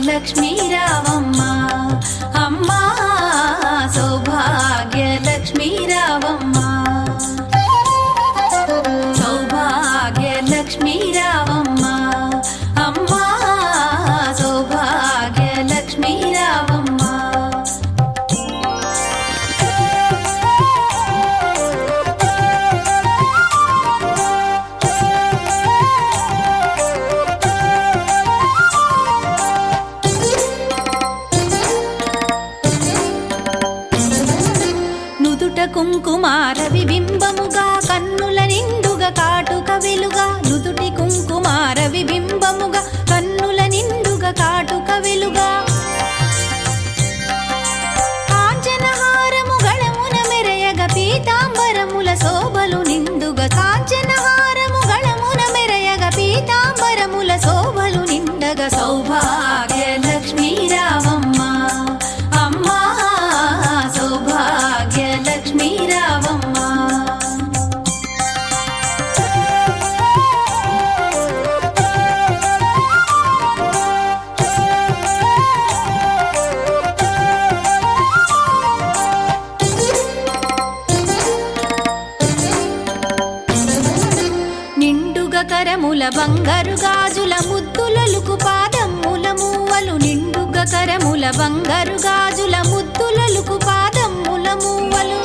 లక్ష్మీ రావమ్మ అమ్మా సౌభాగ్య లక్ష్మీ రావమ్మ సౌభాగ్య లక్ష్మీ రావమ్మ అమ్మా సౌభాగ్య లక్ష్మీ రావమ్మ కుంకుమార విబింబముగా కన్నుల నిండుగా కాటుక వెలుగా నుదుటి కుంకుమార విబింబముగా కన్నుల నిండుగా కాటుక వెలుగా కాంచనహారము గళమున మెరయగ పీతాంబరముల శోభలు నిండుగా కాంచనహారము గళమున మెరయగ పీతాంబరముల శోభలు నిండగా సౌభాగ్య లక్ష్మీ రావమ్మ అమ్మా సౌభాగ్య లక్ష్మీ రావమ్మ నిండుగా కరముల బంగారు గాజుల ముద్దులలుకు పాదమ్ముల మూవలు నిండుగా కరముల బంగారు గాజుల ముద్దులలుకు పాదమ్ముల మూవలు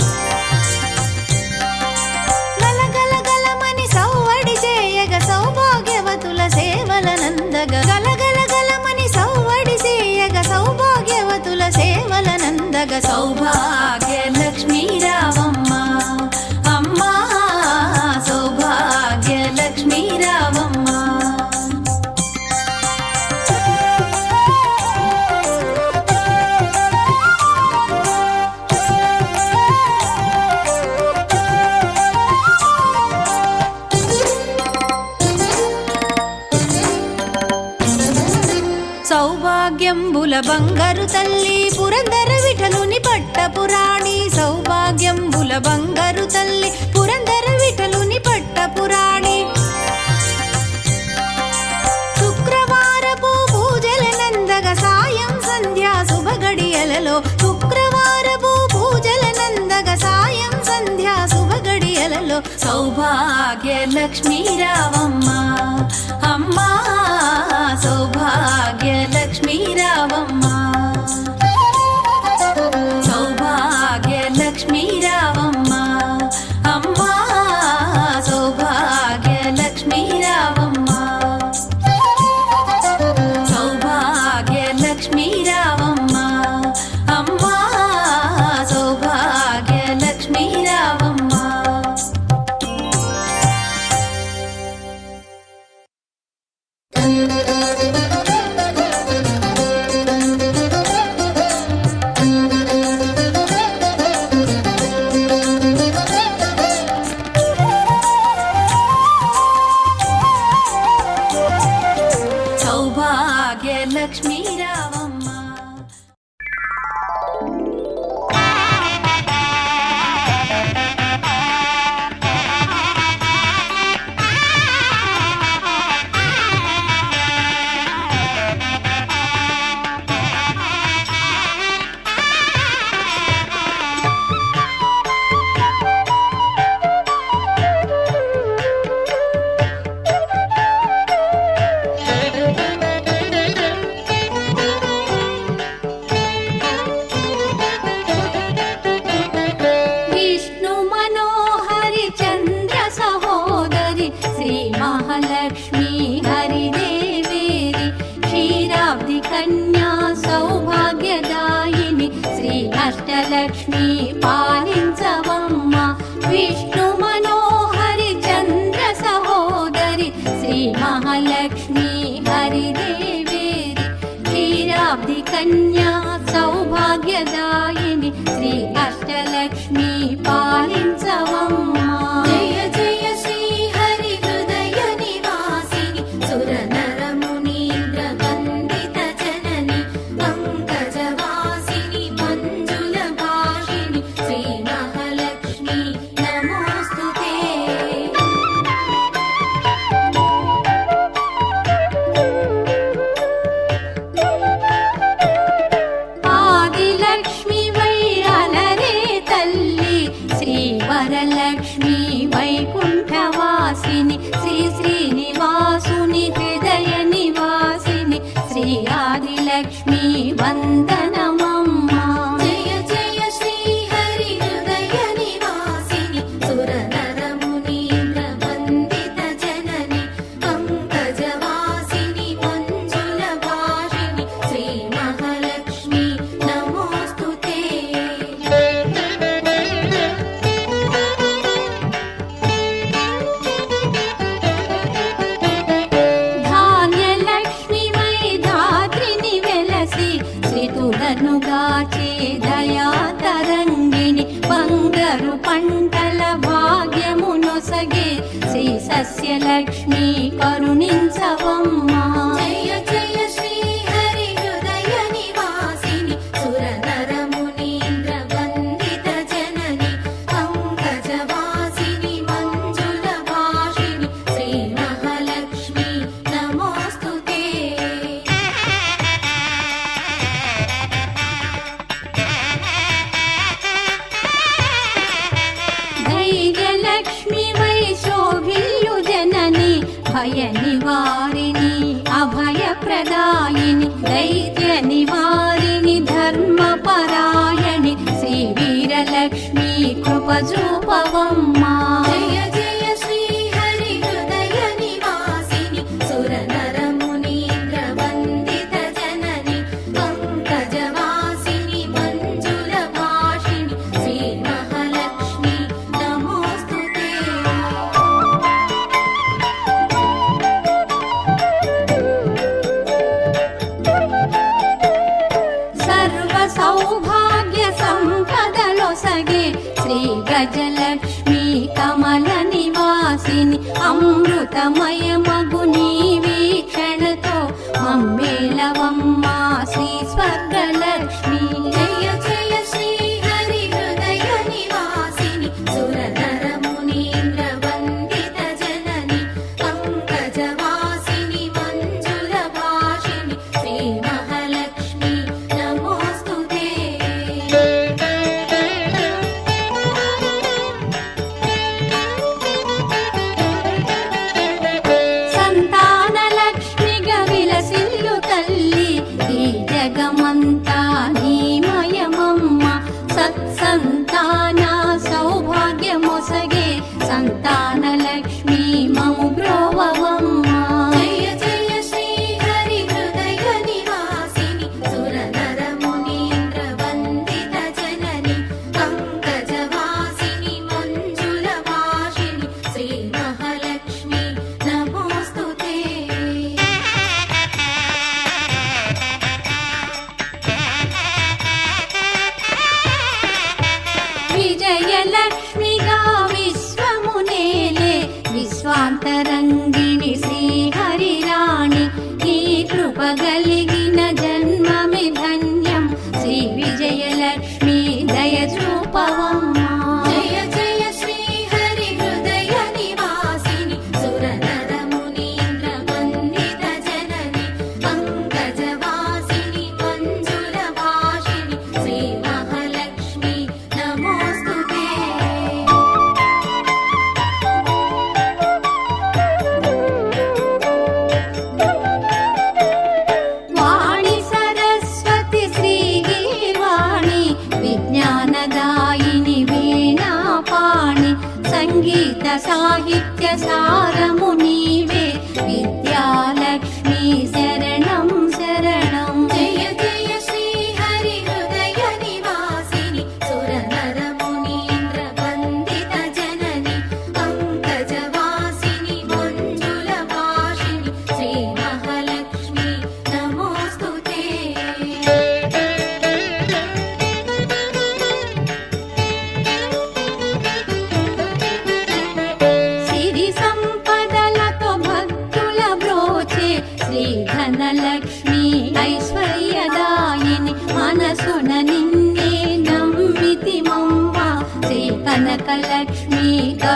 గలగలగలమని సౌవడి చేయగ సౌభాగ్యవతుల సేవల నందగ గలగలగలమని సౌవడి చేయగ సౌభాగ్యవతుల సేవల నందగ సౌభాగ్య లక్ష్మీ రావమ్మ అమ్మా సౌభాగ్య లక్ష్మీ రావమ్మ సౌభాగ్యంబుల బంగారు తల్లి పురందర విఠలుని పట్టపురాణి సౌభాగ్యంబుల బంగారు తల్లి పురందర విఠలుని పట్టపురాణి శుక్రవారపు పూజల నందగ సాయం సంధ్యా శుభగడియలలో శుక్రవారపు పూజల నందగ సాయం సంధ్యా శుభగడియలలో సౌభాగ్య లక్ష్మీ రావమ్మ అమ్మా సౌభాగ్య లక్ష్మీ రావమ్మ సౌభాగ్య లక్ష్మీ రావమ్మ అమ్మా సౌభాగ్య లక్ష్మీ రావమ్మ సౌభాగ్య లక్ష్మీ రావమ్మ అమ్మా సౌభాగ్య లక్ష్మీ రావమ్మ సౌభాగ్య లక్ష్మీ రావమ్మ లక్ష్మీ పాలించవమ్మ విష్ణు మనోహరి చంద్ర సహోదరి శ్రీ महालक्ष्मी हरिदेवेरि क्षीराब्धि कन्या सौभाग्यदायिनि श्री अष्टलक्ष्मी पालिंचवम्मा जय जय श्री हरि हृदय निवासिनि सुरनर मुनीन्द्र वन्दित जननि पंकजवासिनि मंजुल भाषिणि श्री महालक्ष्मी नमोस्तुते आदिलक्ष्मी वै अलरे तल्ली श्री वरलक्ष्मी वैकुण्ठवासिनि श्री श्रीनिवासुनि हृदय निवासिनि श्री आदिलक्ष्मी वन्दनमम्मा जय जय श्री हरि हृदय निवासिनि सुरनर मुनीन्द्र वन्दित जननि पंकजवासिनि मंजुल भाषिणि श्री महालक्ष्मी नमोस्तुते धान्यलक्ष्मी वै धात्रिनि वेलसि శ్రీతులనుగాచే దయా తరంగిణి బంగారు పంటల భాగ్యమునొసగే శ్రీ సస్యలక్ష్మి కరుణించవమ్మా जय जय श्री हरि हृदय निवासिनि सुरनर मुनीन्द्र वन्दित जननि पंकजवासिनि मंजुल भाषिणि श्री महालक्ष्मी नमोस्तुते ధైర్యలక్ష్మి వై శోభిల్యు జనని భయ నివారిణి అభయ ప్రదాయిని దైత్య నివారిణి ధర్మపరాయణి శ్రీ వీరలక్ష్మి కృప చూపవమ్మా जय जय श्री हरि हृदय निवासिनि सुरनर मुनीन्द्र वन्दित जननि पंकजवासिनि मंजुल भाषिणि श्री महालक्ष्मी नमोस्तुते సర్వ సౌభాగ్య సంపదలొసగే శ్రీ గజలక్ష్మి కమల నివాసిని అమృతమయమగు నీ వీక్షణతో మమ్మేలవమ్మా శ్రీ స్వర్గలక్ష్మి जय जय श्री हरि हृदय निवासिनि सुरनर मुनीन्द्र वन्दित जननि पंकजवासिनि मंजुल भाषिणि श्री महालक्ष्मी नमोस्तुते సంతాన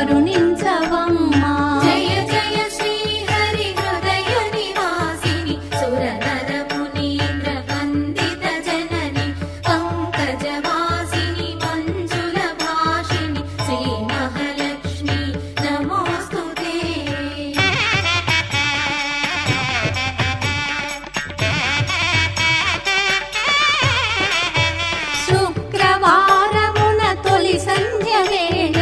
కరుణించవమ్మా. జయ జయ శ్రీ హరి హృదయ నివాసిని సురనర మునీంద్ర వందిత జనని పంకజవాసిని మంజుల భాషిణి శ్రీ మహాలక్ష్మి నమోస్తుతే. శుక్రవారమున తొలి సంధ్య వేళ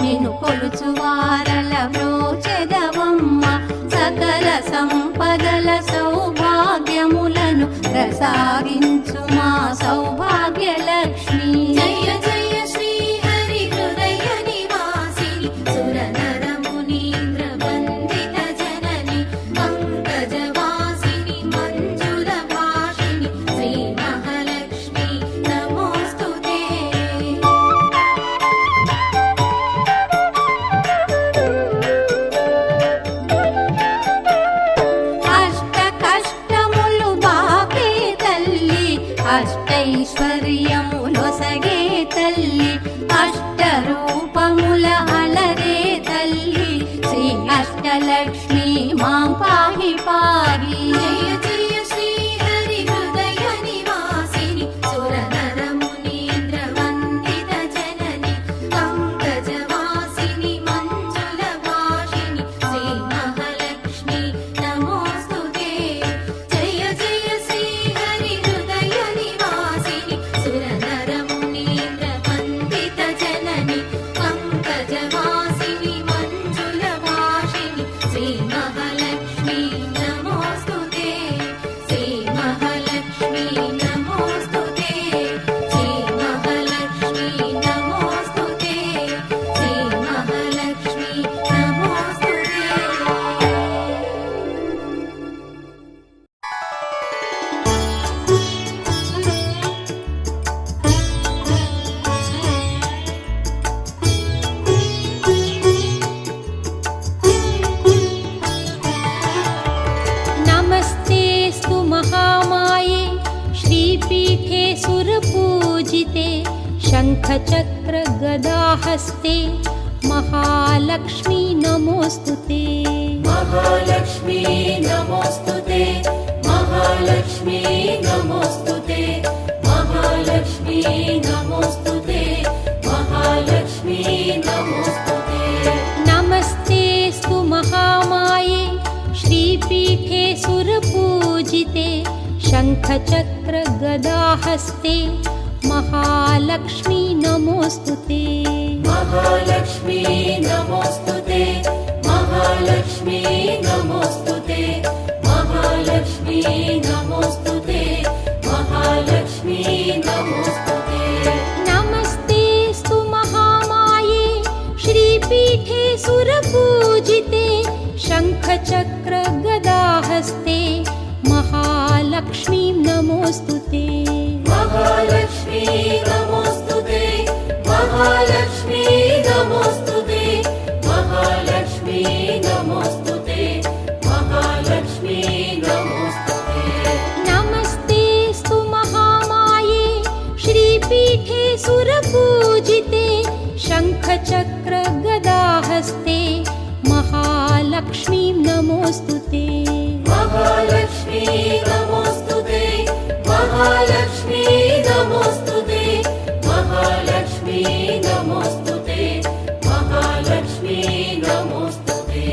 నిన్ను కొలుచువారల బ్రోచెదవమ్మ. సకల సంపదల సౌభాగ్యములను ప్రసాదించు మా సౌభాగ్య లక్ష్మి. జయ జయ శ్రీ హరి హృదయ నివాసిని సురనర మునీంద్ర వందిత జనని పంకజవాసిని మంజుల భాషిణి శ్రీ మహాలక్ష్మి నమోస్తుతే. అష్ట కష్టములు బాపే తల్లి, అష్టైశ్వర్యములొసగే తల్లి, అష్ట రూపముల అలరే తల్లి, శ్రీ అష్టలక్ష్మి మాం పాహి పాహి. జయ జయ శ్రీ హరి హృదయ నివాసిని సురనర మునీంద్ర వందిత జనని పంకజవాసిని మంజుల భాషిణి శ్రీ మహాలక్ష్మి నమోస్తుతే. జయ జయ శ్రీ హరి హృదయ నివాసిని సురనర మునీంద్ర వందిత జనని పంకజవాసిని మంజుల భాషిణి శ్రీ మహాలక్ష్మి నమోస్తుతే. శ్రీ మహాలక్ష్మి నమోస్తుతే. శ్రీ మహాలక్ష్మి నమోస్తుతే. శ్రీ మహాలక్ష్మి నమోస్తుతే. नमस्तेऽस्तु महामाये श्रीपीठे सुरपूजिते शङ्खचक्रगदाहस्ते महालक्ष्मी नमोऽस्तुते. महालक्ष्मी नमोस्तुते. महालक्ष्मी नमोस्तुते. महालक्ष्मी नमोस्तुते. महालक्ष्मी नमोस्तुते. नमस्तेऽस्तु महामाये श्रीपीठे सुरपूजिते शङ्खचक्रगदाहस्ते महालक्ष्मी नमोऽस्तुते. महालक्ष्मी नमोस्तुते. महालक्ष्मी नमोस्तुते. महालक्ष्मी नमोस्तुते. महालक्ष्मी नमोस्तुते. नमस्तेऽस्तु महामाये श्रीपीठे सुरपूजिते शङ्खचक्रगदाहस्ते महालक्ष्मी नमोऽस्तुते. महालक्ष्मी नमोस्तुते. महालक्ष्मी नमोस्तुते. महालक्ष्मी नमोस्तुते. महालक्ष्मी नमोस्तुते. नमस्तेऽस्तु महामाये श्रीपीठे सुरपूजिते शङ्खचक्रगदाहस्ते महालक्ष्मी नमोऽस्तुते. महालक्ष्मी नमोस्तुते. महालक्ष्मी नमोस्तुते. महालक्ष्मी नमोस्तुते. महालक्ष्मी नमोस्तुते.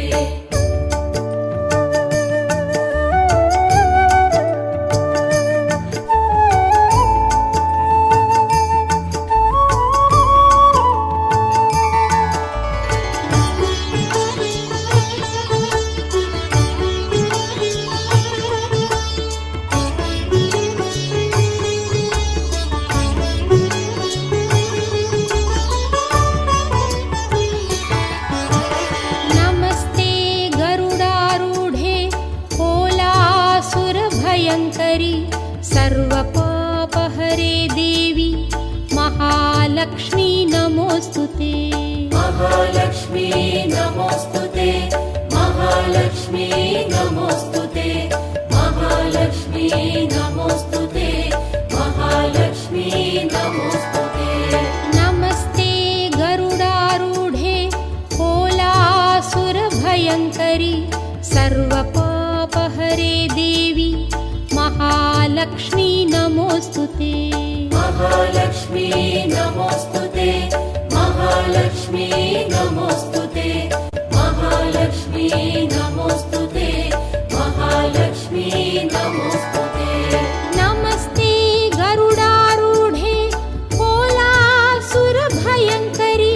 सर्वपापहरे देवी महालक्ष्मी नमोऽस्तुते। महालक्ष्मी नमोस्तुते। महालक्ष्मी नमोस्तुते। महालक्ष्मी नमोस्तुते। महालक्ष्मी नमोस्तुते। नमस्ते गरुडारूढे सर्वपापहरे देवी महालक्ष्मी नमोऽस्तुते महालक्ष्मी नमोऽस्तुते महालक्ष्मी नमोऽस्तुते महालक्ष्मी नमोऽस्तुते महालक्ष्मी नमोऽस्तुते नमस्ते गरुडारूढे कोलासुरभयङ्करि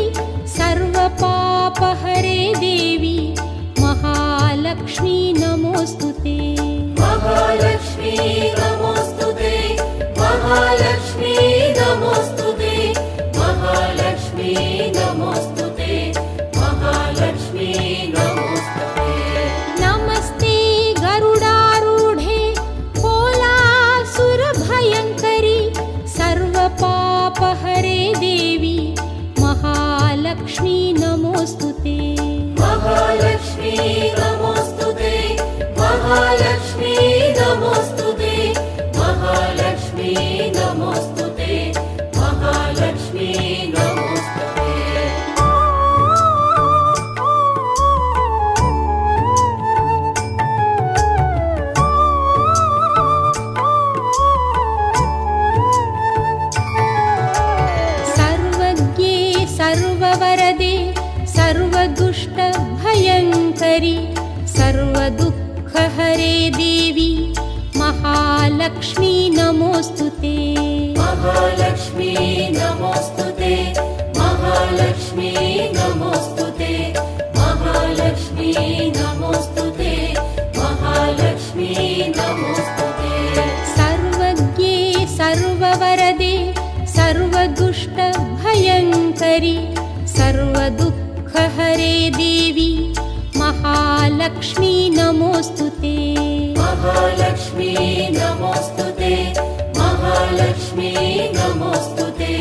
सर्वपापहरे देवी महालक्ष्मी नमोऽस्तुते महालक्ष्मी नमोऽस्तुते महालक्ष्मी नमोऽस्तुते महालक्ष्मी नमोऽस्तुते महालक्ष्मी नमोऽस्तुते नमस्ते गरुडारूढे कोलासुरभयङ्करि सर्वपापहरे देवी महालक्ष्मी नमोऽस्तुते महालक्ष्मी नमोऽस्तुते महालक्ष्मी नमोऽस्तुते महालक्ष्मी नमोऽस्तुते महालक्ष्मी नमोऽस्तुते सर्वज्ञे सर्ववरदे सर्वदुष्टभयङ्करि सर्वदुःखहरे देवी महालक्ष्मी नमोऽस्तुते महालक्ष्मी नमोऽस्तुते महालक्ष्मी नमोऽस्तुते महालक्ष्मी नमोऽस्तुते महालक्ष्मी नमोऽस्तुते सर्वज्ञे सर्ववरदे सर्वदुष्टभयङ्करि सर्वदुःखहरे देवी महालक्ष्मी नमोऽस्तुते महालक्ष्मी नमोऽस्तुते महालक्ष्मी नमोऽस्तुते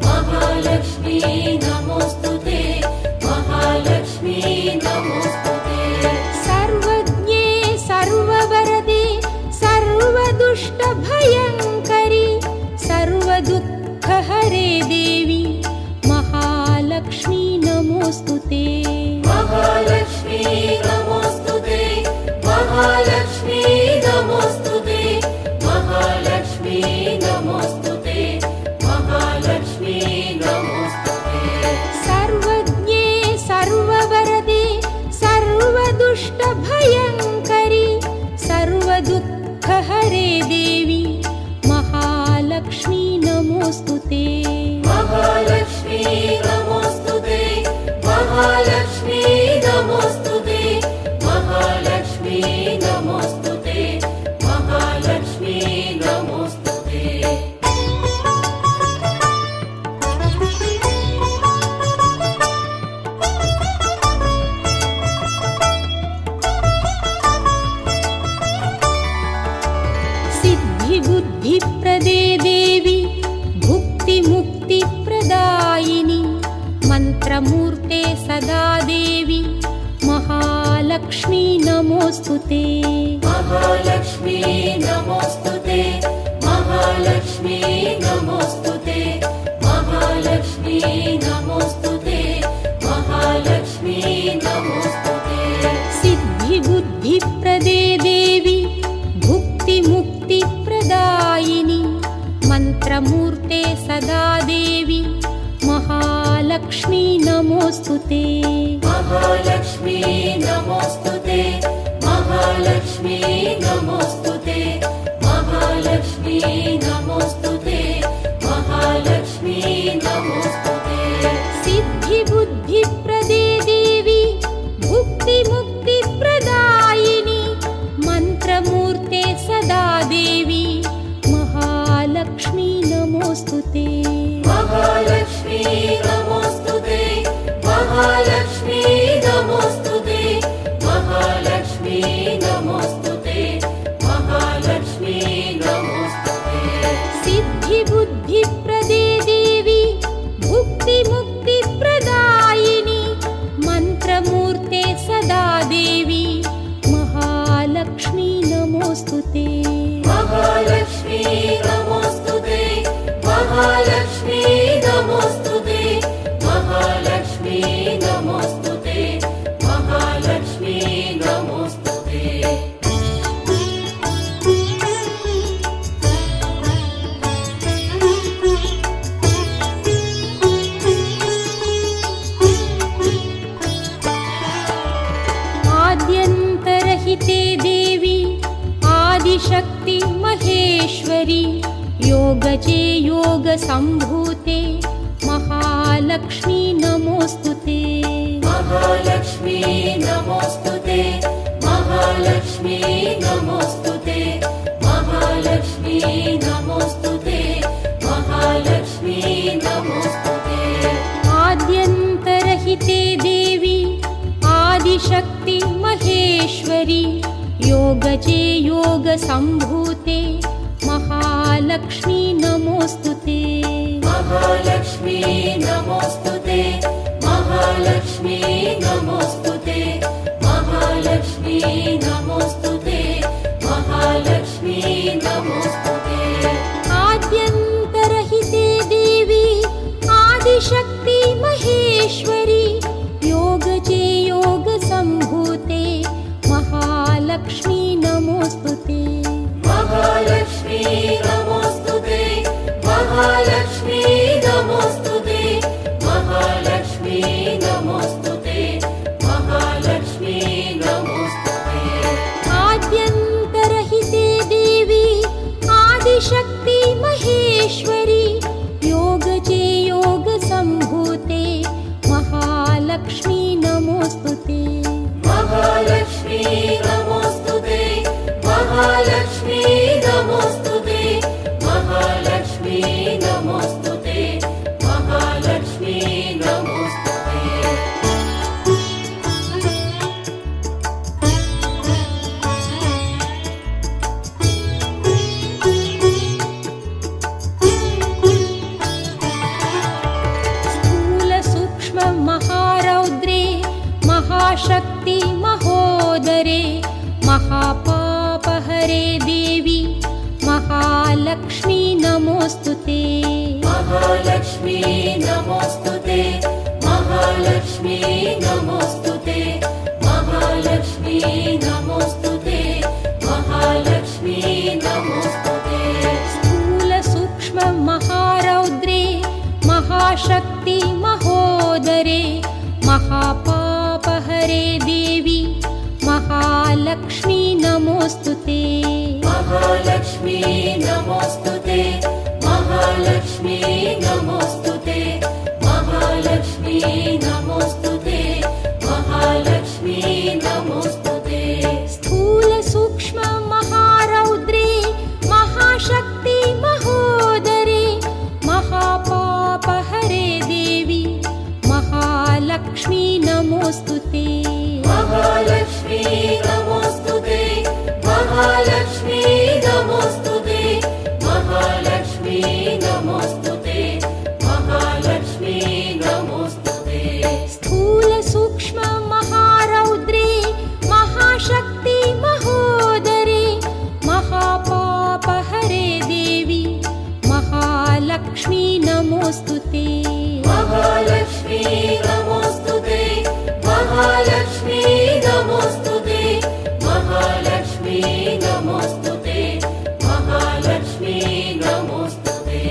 महालक्ष्मी नमोऽस्तुते महालक्ष्मी नमोऽस्तुते सर्वज्ञे सर्ववरदे सर्वदुष्टभयङ्करि सर्वदुःखहरे देवी महालक्ष्मी नमोऽस्तुते महालक्ष्मी नमोऽस्तुते महालक्ष्मी नमोऽस्तुते महालक्ष्मी नमोऽस्तुते महालक्ष्मी नमोऽस्तुते सर्वज्ञे सर्ववरदे सर्वदुष्टभयङ्करि सर्वदुःखहरे देवी महालक्ष्मी नमोऽस्तुते महालक्ष्मी नमोऽस्तुते महालक्ष्मी नमोऽस्तुते महालक्ष्मी नमोऽस्तुते महालक्ष्मी नमोऽस्तुते सिद्धिबुद्धिप्रदे देवी भुक्तिमुक्तिप्रदायिनी मन्त्रमूर्ते सदा देवी महालक्ष्मी नमोऽस्तुते महालक्ष्मी नमोऽस्तुते महालक्ष्मी नमोऽस्तुते महालक्ष्मी नमोऽस्तुते महालक्ष्मी नमोऽस्तुते सिद्धिबुद्धिप्रदे देवी भुक्तिमुक्तिप्रदायिनी मन्त्रमूर्ते सदा देवी महालक्ष्मी नमोऽस्तुते महालक्ष्मी नमोऽस्तुते महालक्ष्मी नमोऽस्तुते महालक्ष्मी नमोऽस्तुते महालक्ष्मी नमोऽस्तुते सिद्धिबुद्धिप्रदे देवी भुक्तिमुक्तिप्रदायिनी मन्त्रमूर्ते सदा देवी महालक्ष्मी नमोऽस्तुते महालक्ष्मी नमोऽस्तुते महालक्ष्मी नमोऽस्तुते महालक्ष्मी नमोऽस्तुते महालक्ष्मी नमोऽस्तुते सिद्धिबुद्धिप्रदे देवी भुक्तिमुक्तिप्रदायिनी मन्त्रमूर्ते सदा देवी महालक्ष्मी नमोऽस्तुते महालक्ष्मी नमोऽस्तुते महालक्ष्मी नमोऽस्तुते महालक्ष्मी नमोऽस्तुते महालक्ष्मी नमोऽस्तुते आदिशक्ति महेश्वरी योगजे योगसम्भूते महालक्ष्मी नमोऽस्तुते महालक्ष्मी नमोऽस्तुते महालक्ष्मी नमोऽस्तुते महालक्ष्मी नमोऽस्तुते महालक्ष्मी नमोऽस्तुते आद्यन्तरहिते देवी आदिशक्ति महेश्वरी योगजे योगसम्भूते महालक्ष्मी नमोऽस्तुते महालक्ष्मी नमोऽस्तुते महालक्ष्मी नमोऽस्तुते महालक्ष्मी नमोऽस्तुते महालक्ष्मी नमोऽस्तुते आद्यन्तरहिते देवी आदिशक्ति महेश्वरी योगजे योगसम्भूते महालक्ष्मी नमोऽस्तुते महालक्ष्मी नमोऽस्तुते महालक्ष्मी नमोऽस्तुते महालक्ष्मी नमोऽस्तुते महालक्ष्मी नमोऽस्तुते आद्यन्तरहिते देवी आदिशक्ति महेश्वरी योगजे योगसम्भूते महालक्ष्मी नमोऽस्तुते महालक्ष्मी नमोऽस्तुते महालक्ष्मी नमोऽस्तुते महालक्ष्मी नमोऽस्तुते महालक्ष्मी नमोऽस्तुते स्थूलसूक्ष्ममहारौद्रे महाशक्ति महोदरे महापापहरे देवी महालक्ष्मी नमोऽस्तुते महालक्ष्मी नमोऽस्तुते महालक्ष्मी नमोऽस्तुते महालक्ष्मी नमोऽस्तुते महालक्ष्मी नमोऽस्तुते स्थूलसूक्ष्ममहारौद्रे महाशक्ति महोदरे महापापहरे देवी महालक्ष्मी नमोऽस्तुते महालक्ष्मी नमोऽस्तुते महालक्ष्मी नमोऽस्तुते महालक्ष्मी नमोऽस्तुते महालक्ष्मी नमोऽस्तुते स्थूलसूक्ष्ममहारौद्रे महाशक्ति महोदरे महापापहरे देवी महालक्ष्मी नमोऽस्तुते महालक्ष्मी नमोऽस्तुते महालक्ष्मी नमोऽस्तुते महालक्ष्मी नमोऽस्तुते महालक्ष्मी नमोऽस्तुते स्थूलसूक्ष्ममहारौद्रे महाशक्ति महोदरे महापापहरे देवी महालक्ष्मी नमोऽस्तुते महालक्ष्मी नमोऽस्तुते महालक्ष्मी नमोऽस्तुते महालक्ष्मी नमोऽस्तुते महालक्ष्मी नमोऽस्तुते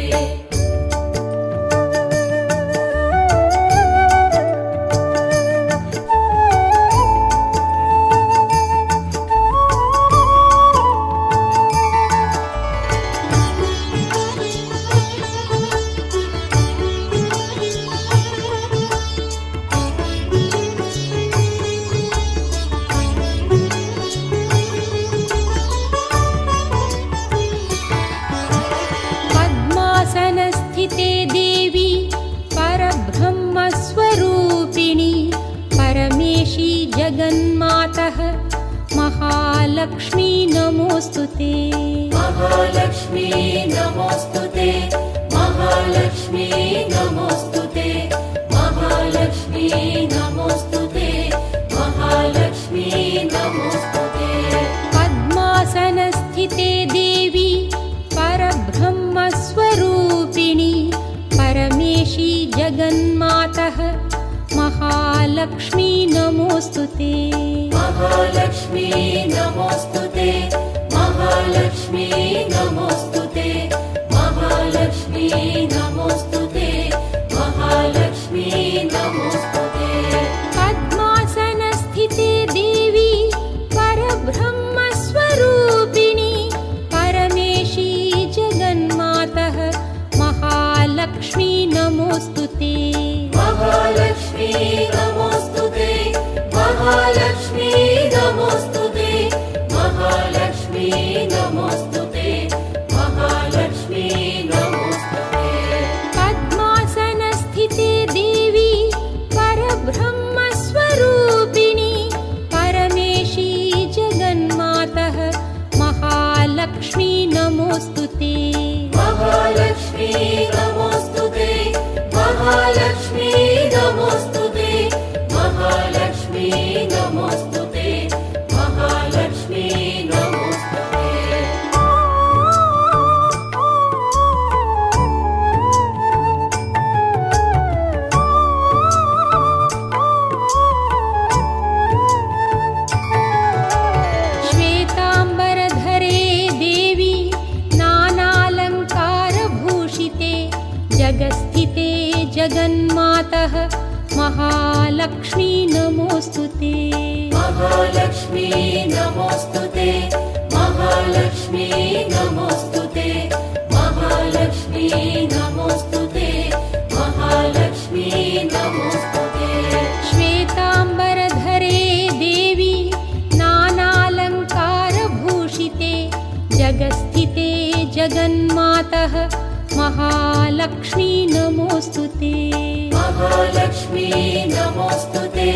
पद्मासनस्थिते देवी परब्रह्मस्वरूपिणी परमेशी जगन्मातः महालक्ष्मी नमोऽस्तुते महालक्ष्मी नमोऽस्तुते महालक्ष्मी नमोऽस्तुते महालक्ष्मी नमोऽस्तुते महालक्ष्मी नमोऽस्तुते पद्मासनस्थिते देवी परब्रह्मस्वरूपिणी परमेशी जगन्मातः महालक्ष्मी नमोऽस्तुते महालक्ष्मी नमोऽस्तुते महालक्ष्मी नमोऽस्तुते महालक्ष्मी नमोऽस्तुते महालक्ष्मी नमोऽस्तुते पद्मासनस्थिते देवी परब्रह्मस्वरूपिणी जगन्मातः महालक्ष्मी नमोऽस्तुते महालक्ष्मी नमोऽस्तुते महालक्ष्मी नमोऽस्तुते महालक्ष्मी नमोऽस्तुते महालक्ष्मी नमोऽस्तुते श्वेताम्बरधरे देवी नानालङ्कारभूषिते जगस्थिते जगन्मातः महालक्ष्मी नमोऽस्तुते महालक्ष्मी नमोऽस्तुते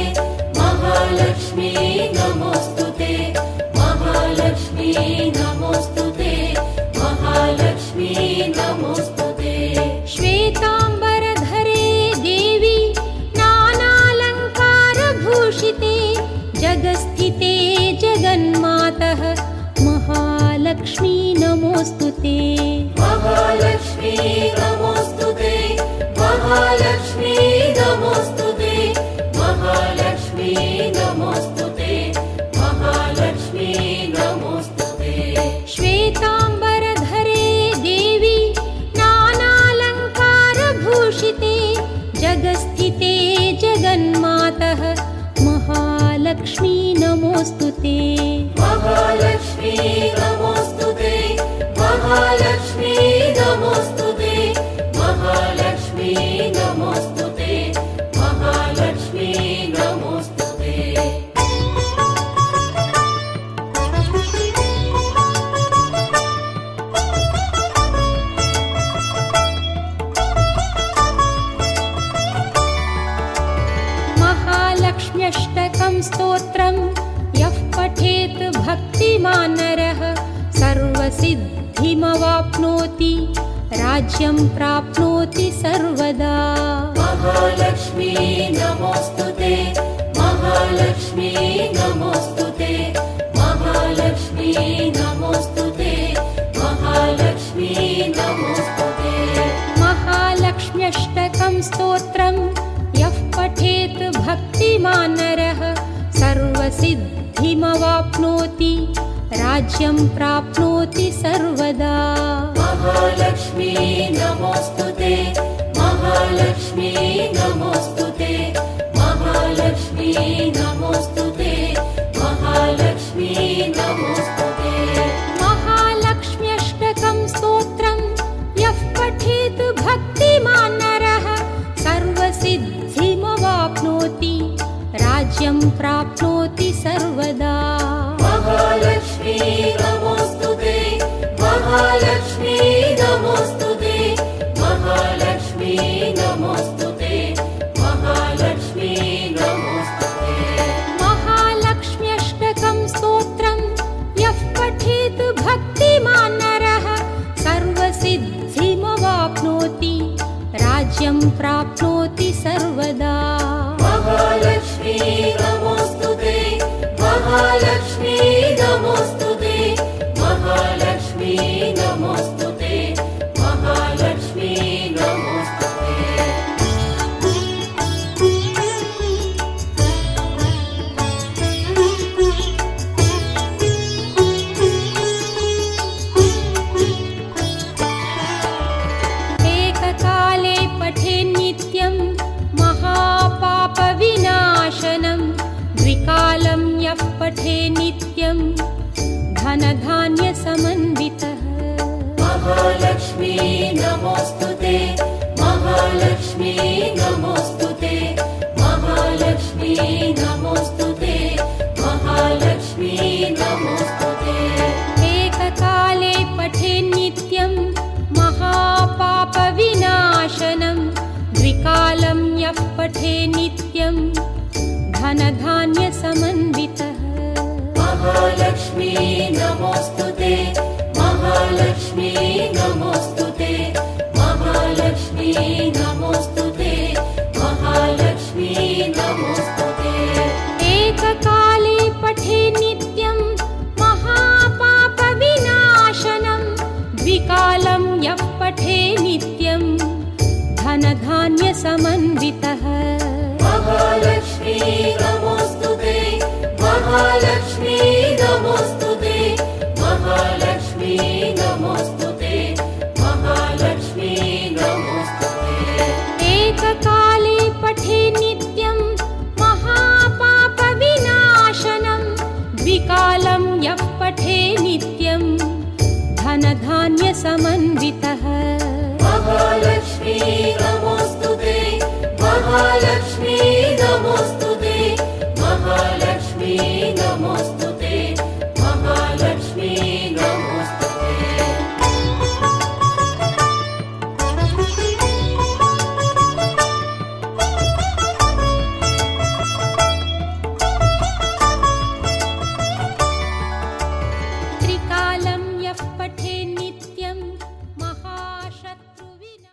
महालक्ष्मी नमोऽस्तुते महालक्ष्मी नमोऽस्तुते महालक्ष्मी नमोऽस्तुते श्वेताम्बरधरे देवी नानालङ्कारभूषिते जगस्थिते जगन्मातः महालक्ष्मी नमोऽस्तुते महालक्ष्मी नमोऽस्तुते महालक्ष्मी नमोऽस्तुते महालक्ष्मी नमोऽस्तुते महालक्ष्मी नमोऽस्तुते श्वेताम्बरधरे देवी नानालङ्कारभूषिते जगस्थिते जगन्मातः महालक्ष्मी नमोऽस्तुते महालक्ष्मी नमोऽस्तुते महालक्ष्मी नमोऽस्तुते महालक्ष्मी नमोऽस्तुते महालक्ष्मी नमोऽस्तुते महालक्ष्म्यष्टकं स्तोत्रं यः पठेत् भक्तिमान् नरः सर्वसिद्धिमवाप्नोति राज्यं प्राप्नोति सर्वदा महालक्ष्मी नमोऽस्तुते महालक्ष्मी नमोऽस्तुते महालक्ष्मी नमोऽस्तुते महालक्ष्मी नमोऽस्तुते महालक्ष्म्यष्टकं स्तोत्रं यः पठेत् भक्तिमान् नरः सर्वसिद्धिमवाप्नोति राज्यं प्राप्नोति सर्वदा महालक्ष्मी नमोऽस्तुते महालक्ष्मी नमोऽस्तुते महालक्ष्मी नमोऽस्तुते महालक्ष्मी नमोऽस्तुते महालक्ष्म्यष्टकं स्तोत्रं यः पठेत् भक्तिमान् नरः सर्वसिद्धिमवाप्नोति राज्यं प्राप्नोति सर्वदा महालक्ष्मी नमोऽस्तुते महालक्ष्मी नमोऽस्तुते महालक्ष्मी नमोऽस्तुते महालक्ष्मी नमोऽस्तुते महालक्ष्म्यष्टकं स्तोत्रं यः पठेत् भक्तिमान् नरः सर्वसिद्धिमवाप्नोति राज्यं प्राप्नोति सर्वदा महालक्ष्मी नमोऽस्तुते महालक्ष्मी नमोऽस्तुते महालक्ष्मी नमोऽस्तुते महालक्ष्मी नमोऽस्तुते एककाले पठेन्नित्यं महापापविनाशनं द्विकालं यः पठेन्नित्यं धनधान्यसमन्वितः महालक्ष्मी नमोऽस्तुते महालक्ष्मी नमोऽस्तुते महालक्ष्मी नमोऽस्तुते महालक्ष्मी नमोऽस्तुते एककाले पठेन्नित्यं महापापविनाशनं द्विकालं यः पठेन्नित्यं धनधान्यसमन्वितः महालक्ष्मी नमोऽस्तुते महालक्ष्मी नमोऽस्तुते महालक्ष्मी नमोऽस्तुते महालक्ष्मी नमोऽस्तुते एककाले पठेन्नित्यं महापापविनाशनं द्विकालं यः पठेन्नित्यं धनधान्यसमन्वितः महालक्ष्मी नमोऽस्तुते महालक्ष्मी नमोऽस्तुते महालक्ष्मी नमोऽस्तुते महालक्ष्मी नमोऽस्तुते एककाले समन्वितः महालक्ष्मी नमोऽस्तु ते महालक्ष्मी